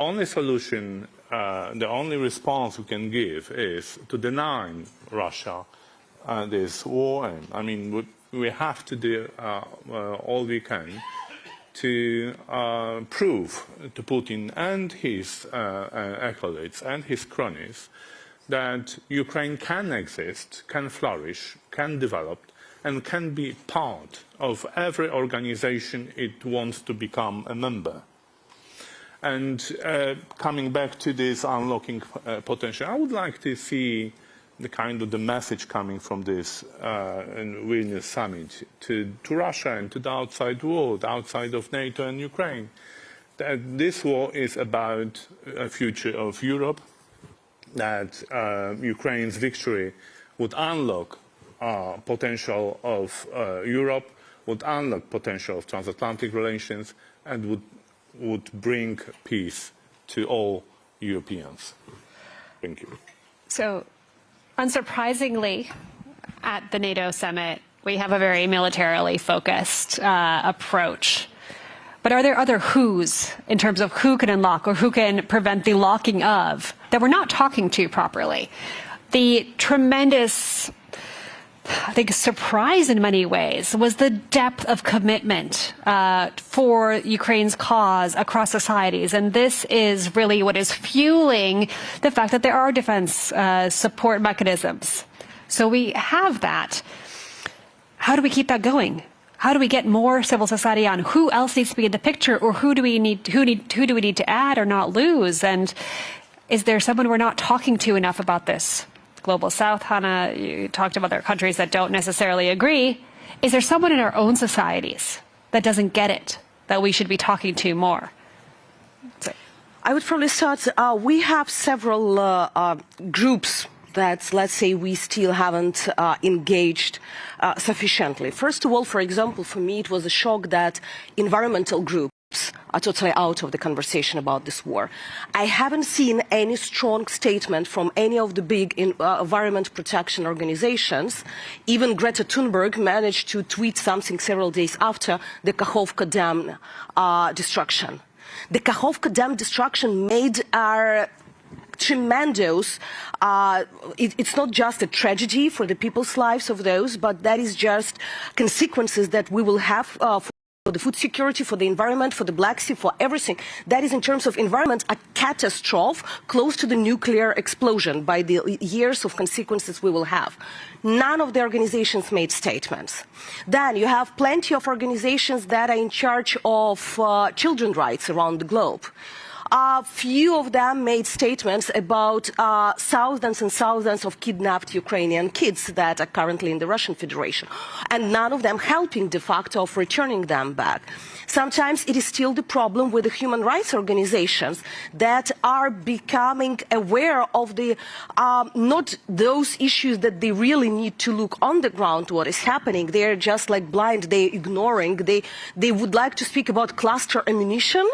only solution, the only response we can give is to deny Russia this war. And I mean, we have to do all we can to prove to Putin and his acolytes and his cronies that Ukraine can exist, can flourish, can develop, and can be part of every organization it wants to become a member. And coming back to this unlocking potential, I would like to see the message coming from this Vilnius summit to Russia and to the outside world, outside of NATO and Ukraine, that this war is about a future of Europe, that Ukraine's victory would unlock potential of Europe, would unlock potential of transatlantic relations, and would bring peace to all Europeans. Thank you. So, unsurprisingly, at the NATO summit, we have a very militarily focused approach. But are there other who's in terms of who can unlock or who can prevent the locking of that we're not talking to properly? The tremendous, I think, surprise in many ways was the depth of commitment for Ukraine's cause across societies. And this is really what is fueling the fact that there are defense support mechanisms. So we have that. How do we keep that going? How do we get more civil society on? Who else needs to be in the picture, or who do we need to add or not lose? And is there someone we're not talking to enough about this? Global South, Hannah, you talked about there are countries that don't necessarily agree. Is there someone in our own societies that doesn't get it, that we should be talking to more? I would probably start, we have several groups that, let's say, we still haven't engaged sufficiently. First of all, for example, for me, it was a shock that environmental groups are totally out of the conversation about this war. I haven't seen any strong statement from any of the big environment protection organizations. Even Greta Thunberg managed to tweet something several days after the Kakhovka Dam destruction. The Kakhovka Dam destruction made our tremendous, it's not just a tragedy for the people's lives of those, but that is just consequences that we will have for the food security, for the environment, for the Black Sea, for everything. That is, in terms of environment, a catastrophe close to the nuclear explosion by the years of consequences we will have. None of the organizations made statements. Then you have plenty of organizations that are in charge of children's rights around the globe. Few of them made statements about thousands and thousands of kidnapped Ukrainian kids that are currently in the Russian Federation, and none of them helping de facto of returning them back. Sometimes it is still the problem with the human rights organizations that are becoming aware of the not those issues that they really need to look on the ground what is happening. They're just like blind, they're ignoring. They would like to speak about cluster ammunition,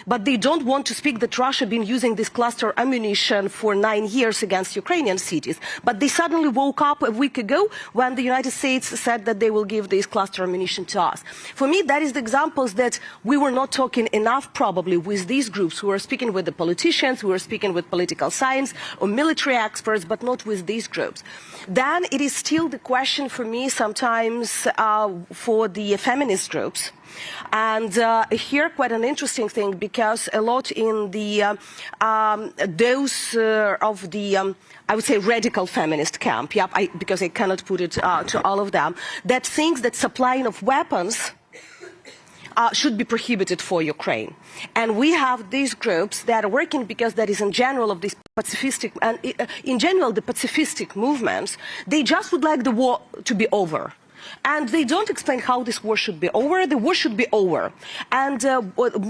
but they don't want to speak that Russia has been using this cluster ammunition for 9 years against Ukrainian cities. But they suddenly woke up a week ago when the United States said that they will give this cluster ammunition to us. For me, that is the examples that we were not talking enough probably with these groups. We were speaking with the politicians, we were speaking with political science or military experts, but not with these groups. Then it is still the question for me sometimes for the feminist groups. And here quite an interesting thing, because a lot in the those of the I would say radical feminist camp, because I cannot put it to all of them, that thinks that supplying of weapons should be prohibited for Ukraine. And we have these groups that are working because that is in general of these pacifistic, and in general the pacifistic movements, they just would like the war to be over. And they don't explain how this war should be over. The war should be over. And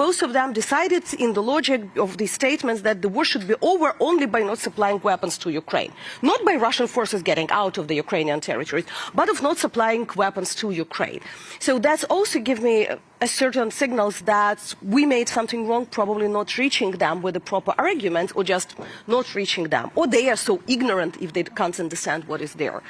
most of them decided in the logic of these statements that the war should be over only by not supplying weapons to Ukraine. Not by Russian forces getting out of the Ukrainian territories, but of not supplying weapons to Ukraine. So that's also give me a certain signals that we made something wrong, probably not reaching them with the proper arguments, or just not reaching them. Or they are so ignorant if they can't understand what is there.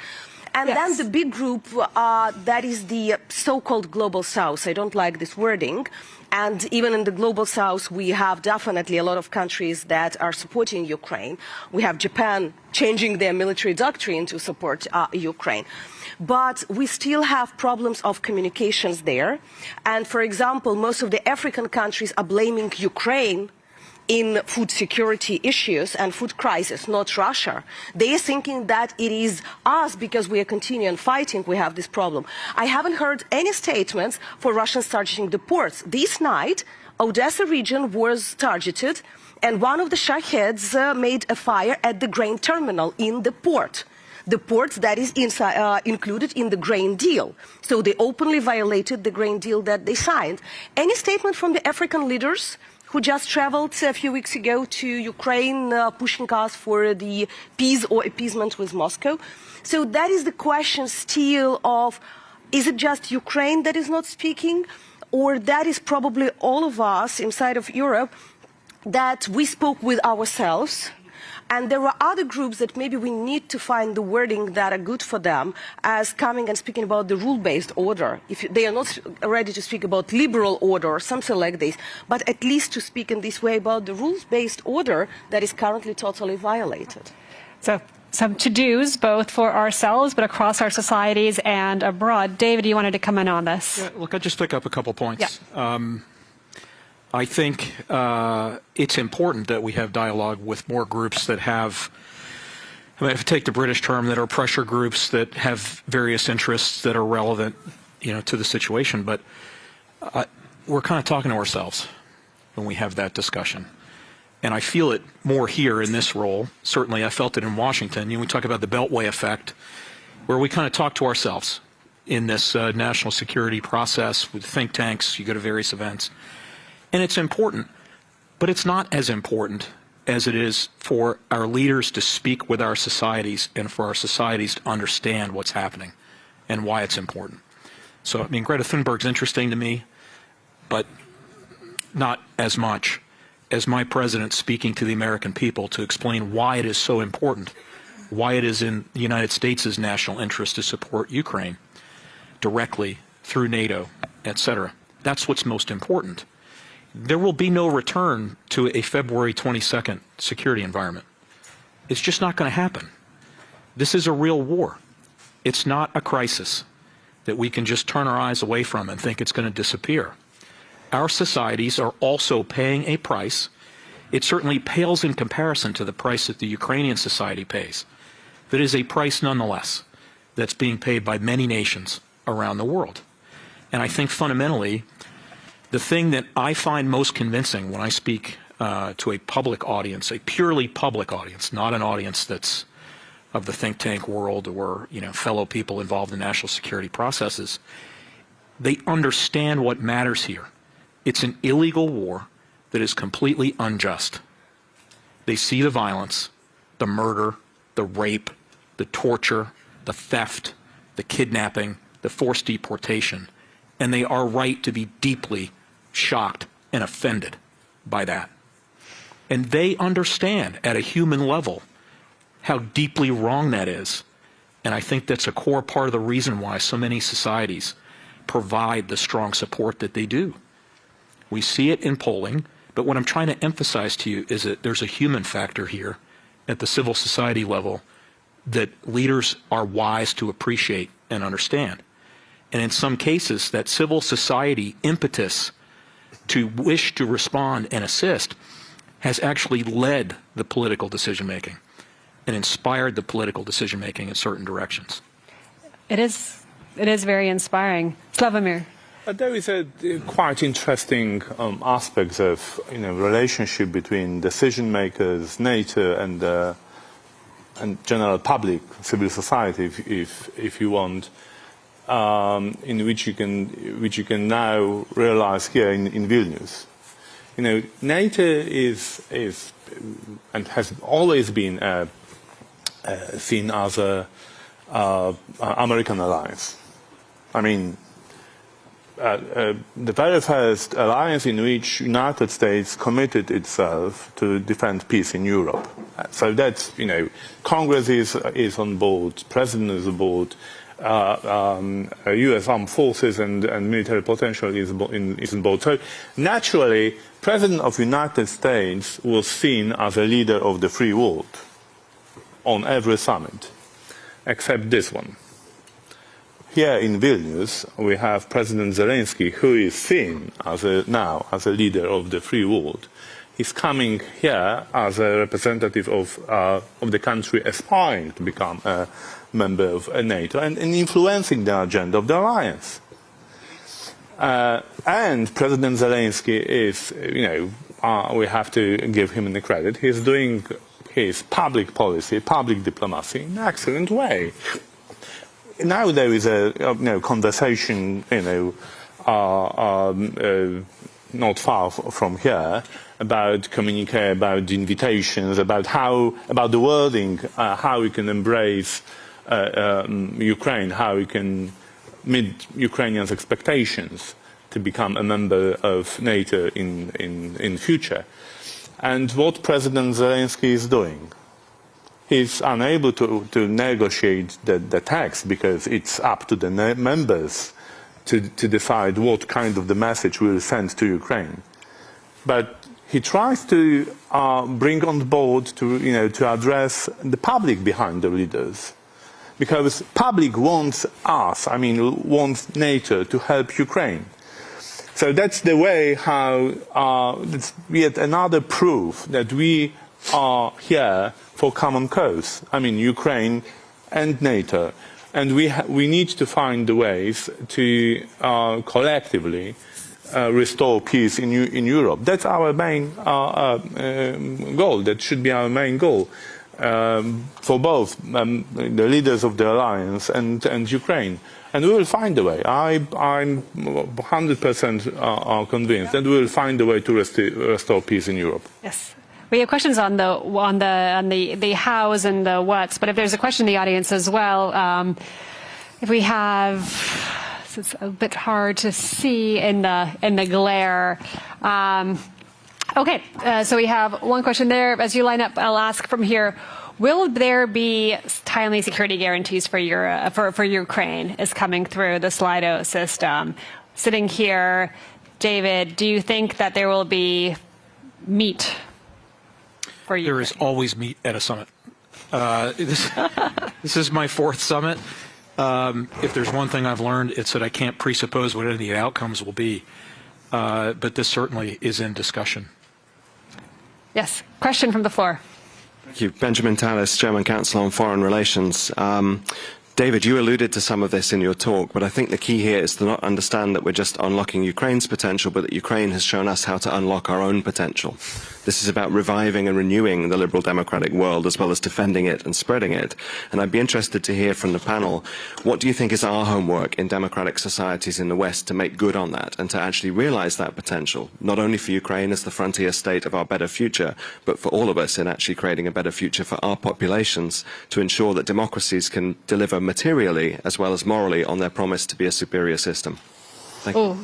And then the big group, that is the so-called Global South. I don't like this wording. And even in the global south, we have definitely a lot of countries that are supporting Ukraine. We have Japan changing their military doctrine to support Ukraine. But we still have problems of communications there. And for example, most of the African countries are blaming Ukraine in food security issues and food crisis, not Russia. They are thinking that it is us, because we are continuing fighting, we have this problem. I haven't heard any statements for Russians targeting the ports. This night, Odessa region was targeted, and one of the Shaheeds made a fire at the grain terminal in the port. The port that is included in the grain deal. So they openly violated the grain deal that they signed. Any statement from the African leaders who just traveled a few weeks ago to Ukraine, pushing us for the peace or appeasement with Moscow? So that is the question still of, is it just Ukraine that is not speaking? Or that is probably all of us inside of Europe that we spoke with ourselves, and there are other groups that maybe we need to find the wording that are good for them, as coming and speaking about the rule-based order. If they are not ready to speak about liberal order or something like this, but at least to speak in this way about the rules-based order that is currently totally violated. So some to-dos, both for ourselves, but across our societies and abroad. David, you wanted to comment on this? Yeah, look, I'll just pick up a couple points. Yeah. I think it's important that we have dialogue with more groups that have, I mean, if you take the British term, that are pressure groups that have various interests that are relevant, to the situation. But we're kind of talking to ourselves when we have that discussion. And I feel it more here in this role. Certainly I felt it in Washington. We talk about the Beltway effect, where we kind of talk to ourselves in this national security process with think tanks. You go to various events. And it's important, but it's not as important as it is for our leaders to speak with our societies and for our societies to understand what's happening and why it's important. So, I mean, Greta Thunberg's interesting to me, but not as much as my president speaking to the American people to explain why it is so important, why it is in the United States' national interest to support Ukraine directly through NATO, etc. That's what's most important. There will be no return to a February 22nd security environment. It's just not going to happen. This is a real war. It's not a crisis that we can just turn our eyes away from and think it's going to disappear. Our societies are also paying a price. It certainly pales in comparison to the price that the Ukrainian society pays. But it is a price nonetheless that's being paid by many nations around the world. And I think fundamentally, the thing that I find most convincing when I speak to a public audience, a purely public audience, not an audience that's of the think tank world or fellow people involved in national security processes, they understand what matters here. It's an illegal war that is completely unjust. They see the violence, the murder, the rape, the torture, the theft, the kidnapping, the forced deportation, and they are right to be deeply shocked and offended by that. And they understand at a human level how deeply wrong that is. And I think that's a core part of the reason why so many societies provide the strong support that they do. We see it in polling, but what I'm trying to emphasize to you is that there's a human factor here at the civil society level that leaders are wise to appreciate and understand. And in some cases, that civil society impetus to wish to respond and assist has actually led the political decision-making and inspired the political decision-making in certain directions. It is very inspiring. Slavomir. There is a quite interesting aspect of relationship between decision makers, NATO, and general public, civil society, if you want, in which you can now realize here in Vilnius. NATO is and has always been seen as a American alliance. I mean, the very first alliance in which United States committed itself to defend peace in Europe. So that's, Congress is on board, President is on board, U.S. armed forces and military potential is involved. So naturally, President of the United States was seen as a leader of the free world on every summit, except this one. Here in Vilnius, we have President Zelensky, who is seen now as a leader of the free world. He's coming here as a representative of the country aspiring to become a member of NATO and influencing the agenda of the alliance. And President Zelensky is, we have to give him the credit. He's doing his public policy, public diplomacy in an excellent way. Now there is a conversation, not far from here, about communique, about invitations, about the wording, how we can embrace Ukraine, how we can meet Ukrainians' expectations to become a member of NATO in future. And what President Zelensky is doing, he's unable to negotiate the text because it's up to the members to decide what kind of the message we'll send to Ukraine. But he tries to bring on board to address the public behind the leaders, because public wants wants NATO to help Ukraine. So that's the way how it's yet another proof that we are here for common cause. Ukraine and NATO, and we need to find the ways to collectively restore peace in Europe. That's our main goal. That should be our main goal for both the leaders of the alliance and Ukraine. And we will find a way. I'm 100% convinced that we will find a way to restore peace in Europe. Yes. We have questions on the hows and the whats, but if there's a question in the audience as well, if we have. It's a bit hard to see in the glare. So we have one question there. As you line up, I'll ask from here. Will there be timely security guarantees for Ukraine is coming through the Slido system? Sitting here, David, do you think that there will be meat for Ukraine? There is always meat at a summit. This is my fourth summit. If there's one thing I've learned, it's that I can't presuppose what any of the outcomes will be. But this certainly is in discussion. Yes. Question from the floor. Thank you. Benjamin Tallis, German Council on Foreign Relations. David, you alluded to some of this in your talk, but I think the key here is to not understand that we're just unlocking Ukraine's potential, but that Ukraine has shown us how to unlock our own potential. This is about reviving and renewing the liberal democratic world as well as defending it and spreading it. And I'd be interested to hear from the panel, what do you think is our homework in democratic societies in the West to make good on that and to actually realize that potential, not only for Ukraine as the frontier state of our better future, but for all of us in actually creating a better future for our populations to ensure that democracies can deliver materially as well as morally on their promise to be a superior system. Thank you.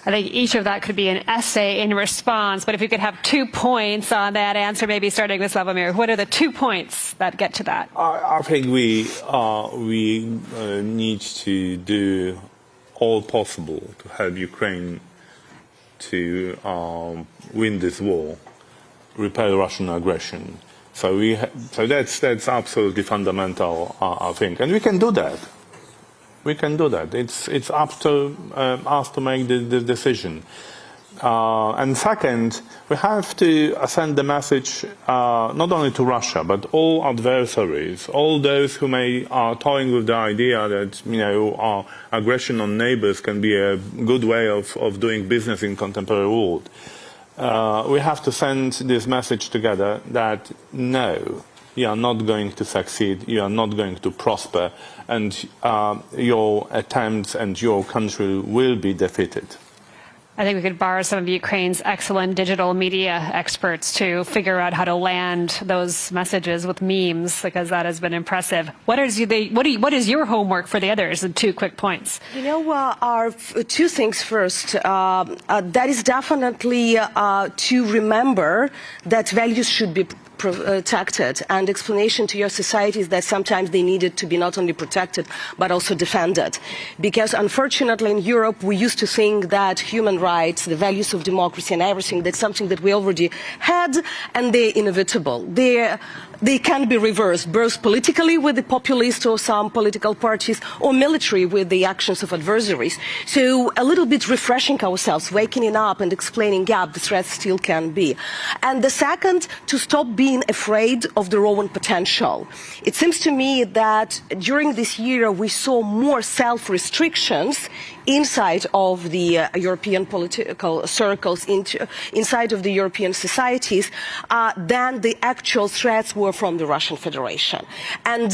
I think each of that could be an essay in response, but if you could have 2 points on that answer, maybe starting with Slavomir, what are the 2 points that get to that? I think we need to do all possible to help Ukraine to win this war, repel Russian aggression. So that's absolutely fundamental, I think, and we can do that. We can do that. It's up to us to make the decision. And second, we have to send the message not only to Russia, but all adversaries, all those who are toying with the idea that aggression on neighbors can be a good way of doing business in contemporary world. We have to send this message together that no, you are not going to succeed, you are not going to prosper, and your attempts and your country will be defeated. I think we could borrow some of Ukraine's excellent digital media experts to figure out how to land those messages with memes, because that has been impressive. What is your homework for the others? And 2 quick points. Our 2 things first. That is definitely to remember that values should be protected, and explanation to your societies that sometimes they needed to be not only protected but also defended. Because unfortunately in Europe we used to think that human rights, the values of democracy and everything, that's something that we already had, and they're inevitable. They can be reversed, both politically with the populists or some political parties, or military with the actions of adversaries. So a little bit refreshing ourselves, waking up and explaining, yeah, the threats still can be. And the second, to stop being afraid of their own potential. It seems to me that during this year we saw more self-restrictions inside of the European political circles, inside of the European societies, than the actual threats were from the Russian Federation. And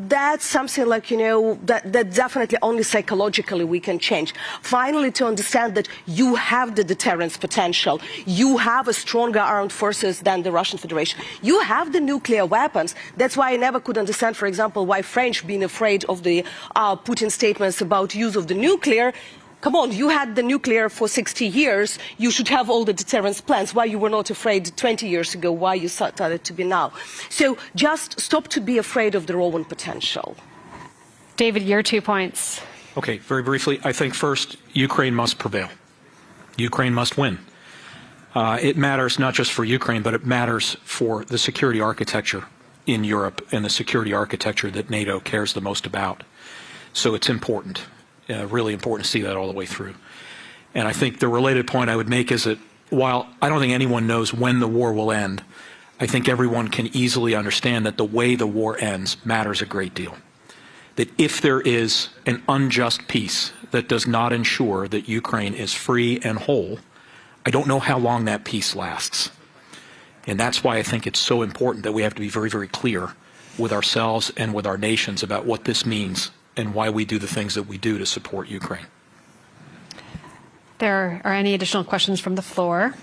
that's something like, that definitely only psychologically we can change. Finally, to understand that you have the deterrence potential, you have a stronger armed forces than the Russian Federation, you have the nuclear weapons. That's why I never could understand, for example, why French being afraid of the Putin statements about use of the nuclear. Come on, you had the nuclear for 60 years. You should have all the deterrence plans. Why you were not afraid 20 years ago? Why you started to be now? So just stop to be afraid of their own potential. David, your 2 points. Okay, very briefly. I think first, Ukraine must prevail. Ukraine must win. It matters not just for Ukraine, but it matters for the security architecture in Europe and the security architecture that NATO cares the most about. So it's important. Really important to see that all the way through. And I think the related point I would make is that while I don't think anyone knows when the war will end, I think everyone can easily understand that the way the war ends matters a great deal. That if there is an unjust peace that does not ensure that Ukraine is free and whole, I don't know how long that peace lasts. And that's why I think it's so important that we have to be very, very clear with ourselves and with our nations about what this means and why we do the things that we do to support Ukraine. There are any additional questions from the floor?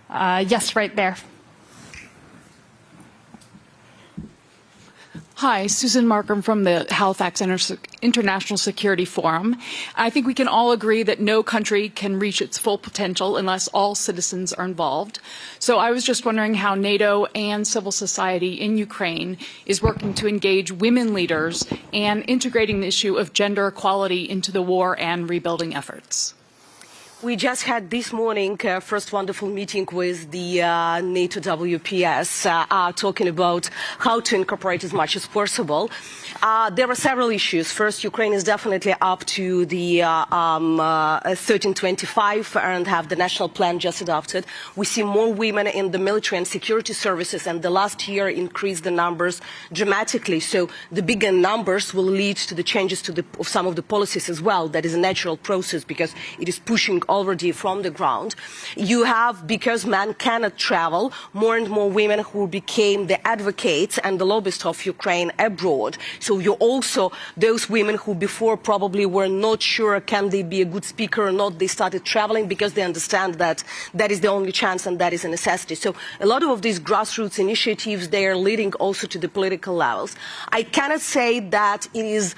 Yes, right there. Hi, Susan Markham from the Halifax International Security Forum. I think we can all agree that no country can reach its full potential unless all citizens are involved. So I was just wondering how NATO and civil society in Ukraine is working to engage women leaders and integrating the issue of gender equality into the war and rebuilding efforts. We just had this morning first wonderful meeting with the NATO WPS talking about how to incorporate as much as possible. There are several issues. First, Ukraine is definitely up to the 1325 and have the national plan just adopted. We see more women in the military and security services, and the last year increased the numbers dramatically. So the bigger numbers will lead to the changes to of some of the policies as well. That is a natural process because it is pushing already from the ground. You have, because men cannot travel, more and more women who became the advocates and the lobbyists of Ukraine abroad. So you also, those women who before probably were not sure can they be a good speaker or not, they started traveling because they understand that that is the only chance and that is a necessity. So a lot of these grassroots initiatives, they are leading also to the political levels. I cannot say that it is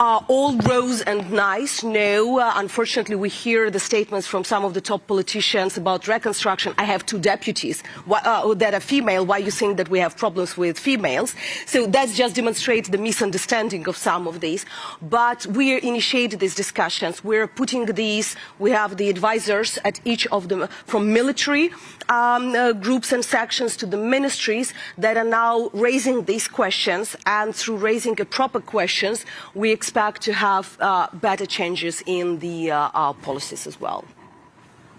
all rose and nice. No, unfortunately, we hear the statements from some of the top politicians about reconstruction. I have two deputies that are female. Why you think that we have problems with females? So that just demonstrates the misunderstanding of some of these. But we initiated these discussions. We're putting these, we have the advisors at each of them, from military groups and sections to the ministries that are now raising these questions, and through raising proper questions, we expect to have better changes in the policies as well.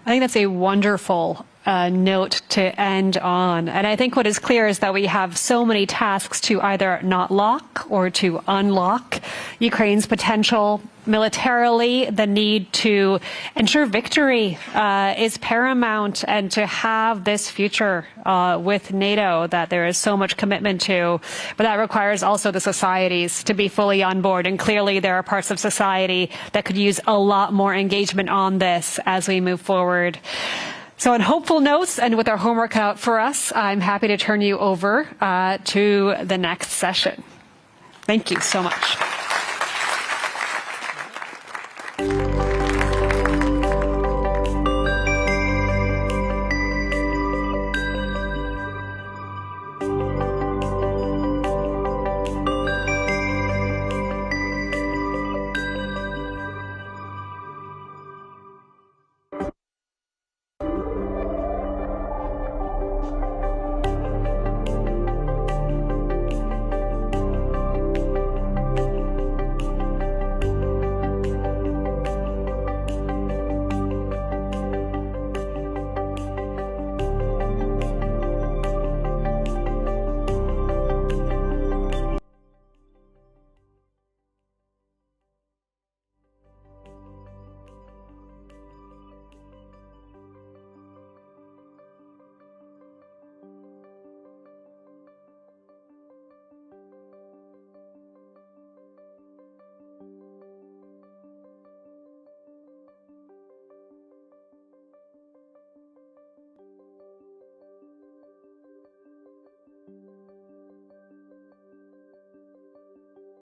I think that's a wonderful note to end on. And I think what is clear is that we have so many tasks to either not lock or to unlock Ukraine's potential militarily. The need to ensure victory is paramount, and to have this future with NATO that there is so much commitment to. But that requires also the societies to be fully on board. And clearly there are parts of society that could use a lot more engagement on this as we move forward. So on hopeful notes, and with our homework out for us, I'm happy to turn you over to the next session. Thank you so much.